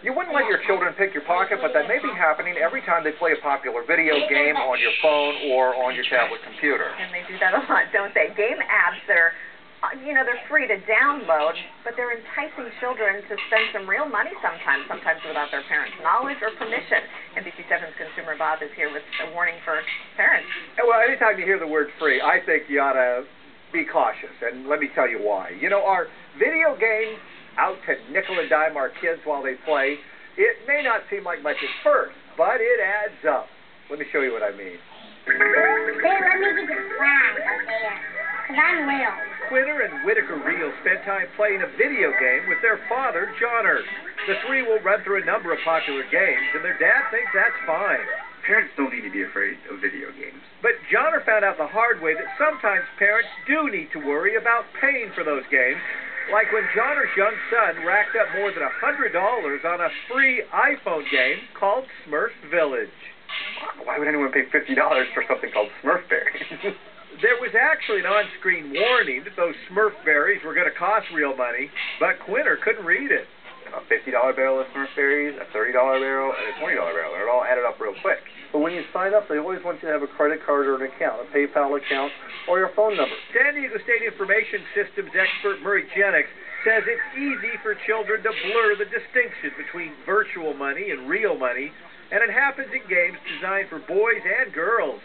You wouldn't let your children pick your pocket, but that may be happening every time they play a popular video game on your phone or on your tablet computer. And they do that a lot, don't they? Game apps that are, they're free to download, but they're enticing children to spend some real money sometimes without their parents' knowledge or permission. NBC 7's consumer Bob is here with a warning for parents. Well, anytime you hear the word free, I think you ought to be cautious, and let me tell you why. Our video games out to nickel and dime our kids while they play, it may not seem like much at first, but it adds up. Let me show you what I mean. Hey, let me get the flag up there, because I'm little. Quinner and Whitaker Real spent time playing a video game with their father, Johnner. The three will run through a number of popular games, and their dad thinks that's fine. Parents don't need to be afraid of video games. But Johnner found out the hard way that sometimes parents do need to worry about paying for those games, like when Johnner's young son racked up more than $100 on a free iPhone game called Smurf Village. Why would anyone pay $50 for something called Smurf Berries? There was actually an on-screen warning that those Smurf Berries were going to cost real money, but Quinner couldn't read it. A $50 barrel of Smurf Berries, a $30 barrel, and a $20 barrel. It all added up real quick. But when you sign up, they always want you to have a credit card or an account, a PayPal account, or your phone number. San Diego State Information Systems expert Murray Jennings says it's easy for children to blur the distinction between virtual money and real money, and it happens in games designed for boys and girls.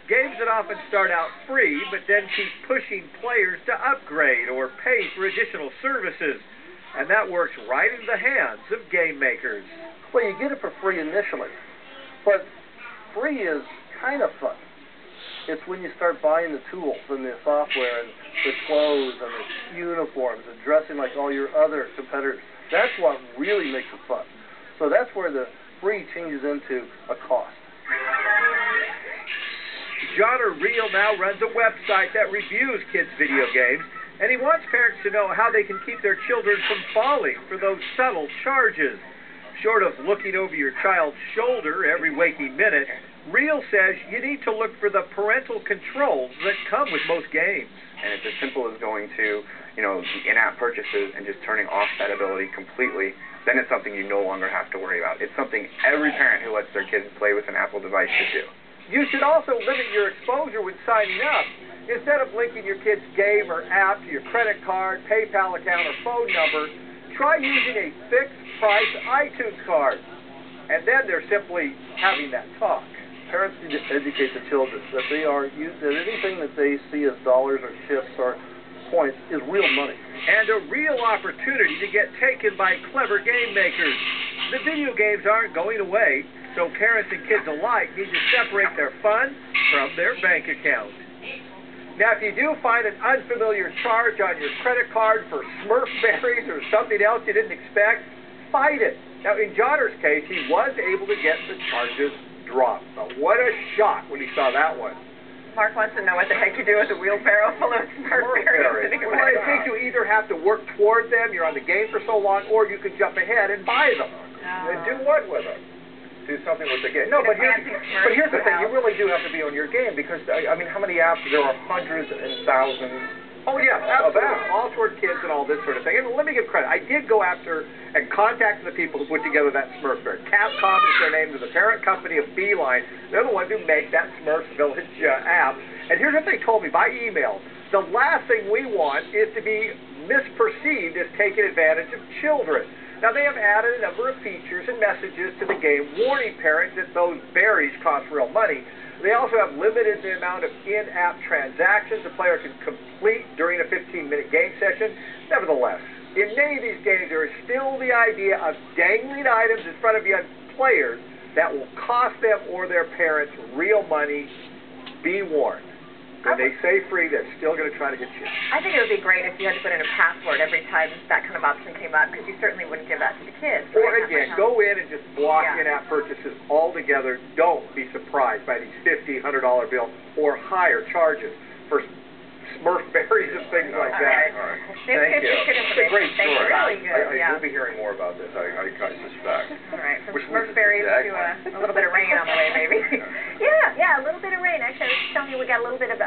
Games that often start out free, but then keep pushing players to upgrade or pay for additional services. And that works right into the hands of game makers. Well, you get it for free initially, but free is kind of fun. It's when you start buying the tools and the software and the clothes and the uniforms and dressing like all your other competitors. That's what really makes it fun. So that's where the free changes into a cost. Johnner Real now runs a website that reviews kids' video games, and he wants parents to know how they can keep their children from falling for those subtle charges. Short of looking over your child's shoulder every waking minute, Real says you need to look for the parental controls that come with most games. And it's as simple as going to, the in-app purchases and just turning off that ability completely. Then it's something you no longer have to worry about. It's something every parent who lets their kids play with an Apple device should do. You should also limit your exposure when signing up. Instead of linking your kid's game or app to your credit card, PayPal account, or phone number, try using a fixed-price iTunes card. And then they're simply having that talk. Parents need to educate the children that that anything that they see as dollars or chips or points is real money. And a real opportunity to get taken by clever game makers. The video games aren't going away, so parents and kids alike need to separate their fun from their bank account. Now, if you do find an unfamiliar charge on your credit card for Smurf Berries or something else you didn't expect, fight it. Now, in Johnner's case, he was able to get the charges dropped. Now, what a shock when he saw that one. Mark wants to know what the heck you do with a wheelbarrow full of Smurf Berries. Well, I think you either have to work toward them, you're on the game for so long, or you can jump ahead and buy them. And do what with them? Do something with the game. No, but here's the thing. You really do have to be on your game because, how many apps? There are hundreds and thousands. Oh, yeah, absolutely. All toward kids and all this sort of thing. And let me give credit. I did go after and contact the people who put together that Smurf Berry. Capcom is their name. They're the parent company of Beeline. They're the ones who make that Smurf Village app. And here's what they told me by email. The last thing we want is to be misperceived as taking advantage of children. Now, they have added a number of features and messages to the game warning parents that those berries cost real money. They also have limited the amount of in-app transactions the player can complete during a 15-minute game session. Nevertheless, in many of these games, there is still the idea of dangling items in front of young players that will cost them or their parents real money. Be warned. When they say free, they're still going to try to get you. I think it would be great if you had to put in a password every time that kind of option came up, because you certainly wouldn't give that to the kids. Or again, go in and just block in-app purchases altogether. Don't be surprised by these $50, $100 bills or higher charges for Smurf Berries and things like that. All right. Thank you. It's a great story. Really good, We'll be hearing more about this, I suspect. All right, from Smurf Berries to a little bit of rain on the way, maybe. Yeah, a little bit of rain. Actually, I was telling you we got a little bit of